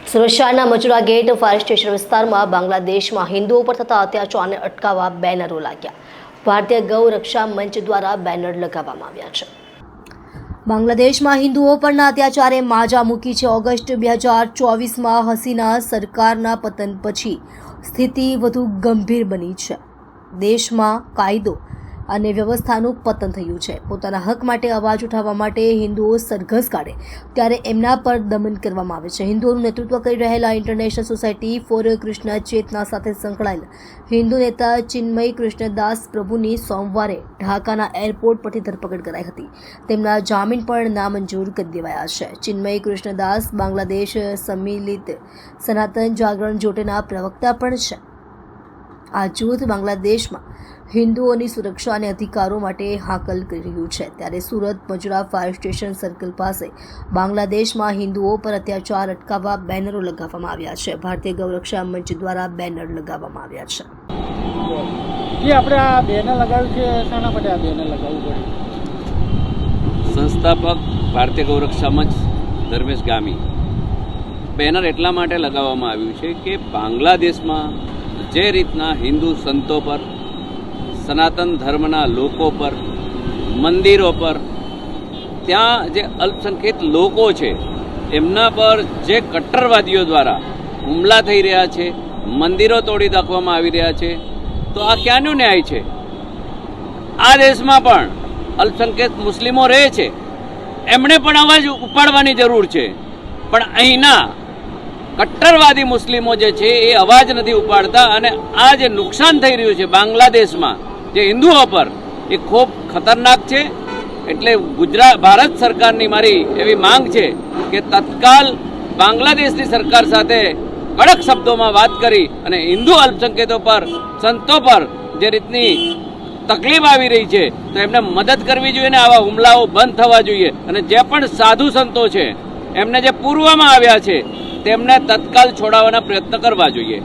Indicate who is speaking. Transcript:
Speaker 1: સુરત શહેરના Majura gate fire station વિસ્તારમાં બાંગ્લાદેશમાં હિન્દુઓ પર થતા અત્યાચારને અટકાવવા બેનરો લાગ્યા. ભારતીય ગૌ રક્ષા મંચ દ્વારા બેનર લગાવવામાં આવ્યા છે. બાંગ્લાદેશમાં હિન્દુઓ પરના અત્યાચારે માજા મૂકી છે. ઓગસ્ટ 2024માં હસીના સરકારના પતન પછી સ્થિતિ વધુ ગંભીર બની છે. દેશમાં કાયદો અને વ્યવસ્થાનું પતન થયું છે. પોતાના હક માટે અવાજ ઉઠાવવા માટે હિન્દુઓ સરઘસ કાઢે ત્યારે એમના પર દમન કરવામાં આવે છે. હિન્દુઓનું નેતૃત્વ કરી રહેલા ઇન્ટરનેશનલ સોસાયટી ફોર કૃષ્ણ ચેતના સાથે સંકળાયેલા હિન્દુ નેતા ચિન્મય કૃષ્ણદાસ પ્રભુની સોમવારે ઢાકાના એરપોર્ટ પરથી ધરપકડ કરાઈ હતી. તેમના જામીન પણ નામંજૂર કરી દેવાયા છે. ચિન્મય કૃષ્ણદાસ બાંગ્લાદેશ સમિલિત સનાતન જાગરણ જોટેના પ્રવક્તા પણ છે. આ જૂથ બાંગ્લાદેશમાં હિન્દુઓની સુરક્ષા અને અધિકારો માટે હાકલ કરી રહ્યું છે. ત્યારે Surat Majura fire station circle પાસે બાંગ્લાદેશમાં હિન્દુઓ પર અત્યાચાર અટકાવવા બેનરો લગાવવામાં આવ્યા છે. ભારતીય ગૌરક્ષા મંચ દ્વારા બેનર લગાવવામાં આવ્યા છે.
Speaker 2: જે આપણે આ બેનર લગાવ્યું છે, શાના માટે આ બેનર લગાવવું પડ્યું?
Speaker 3: સંસ્થાપક ભારતીય ગૌરક્ષા મંચ ધર્મેશ ગામી બેનર એટલા માટે લગાવવામાં આવ્યું છે કે બાંગ્લાદેશમાં જે રીતના હિન્દુ સંતો પર, સનાતન ધર્મના લોકો પર, મંદિરો પર, ત્યાં જે અલ્પસંખ્યક લોકો છે એમના પર જે કટ્ટરવાદીઓ દ્વારા હુમલા થઈ રહ્યા છે, મંદિરો તોડી નાખવામાં આવી રહ્યા છે, તો આ ક્યાંનો ન્યાય છે? આ દેશમાં પણ અલ્પસંખ્યક મુસ્લિમો રહે છે, એમણે પણ અવાજ ઉપાડવાની જરૂર છે. પણ અહીંના કટ્ટરવાદી મુસ્લિમો જે છે એ અવાજ નથી ઉપાડતા અને આ જે નુકસાન થઈ રહ્યું છે બાંગ્લાદેશમાં જે હિન્દુઓ પર, એ ખૂબ ખતરનાક છે. એટલે ભારત સરકારની મારી એવી માંગ છે કે તત્કાલ બાંગ્લાદેશની સરકાર સાથે કડક શબ્દોમાં વાત કરી અને હિન્દુ અલ્પસંખ્યકો પર, સંતો પર જે રીતની તકલીફ આવી રહી છે તો એમને મદદ કરવી જોઈએ ને આવા હુમલાઓ બંધ થવા જોઈએ. અને જે પણ સાધુ સંતો છે એમને જે પૂરવામાં આવ્યા છે તેમને તત્કાલ છોડાવવાના પ્રયત્ન કરવા જોઈએ.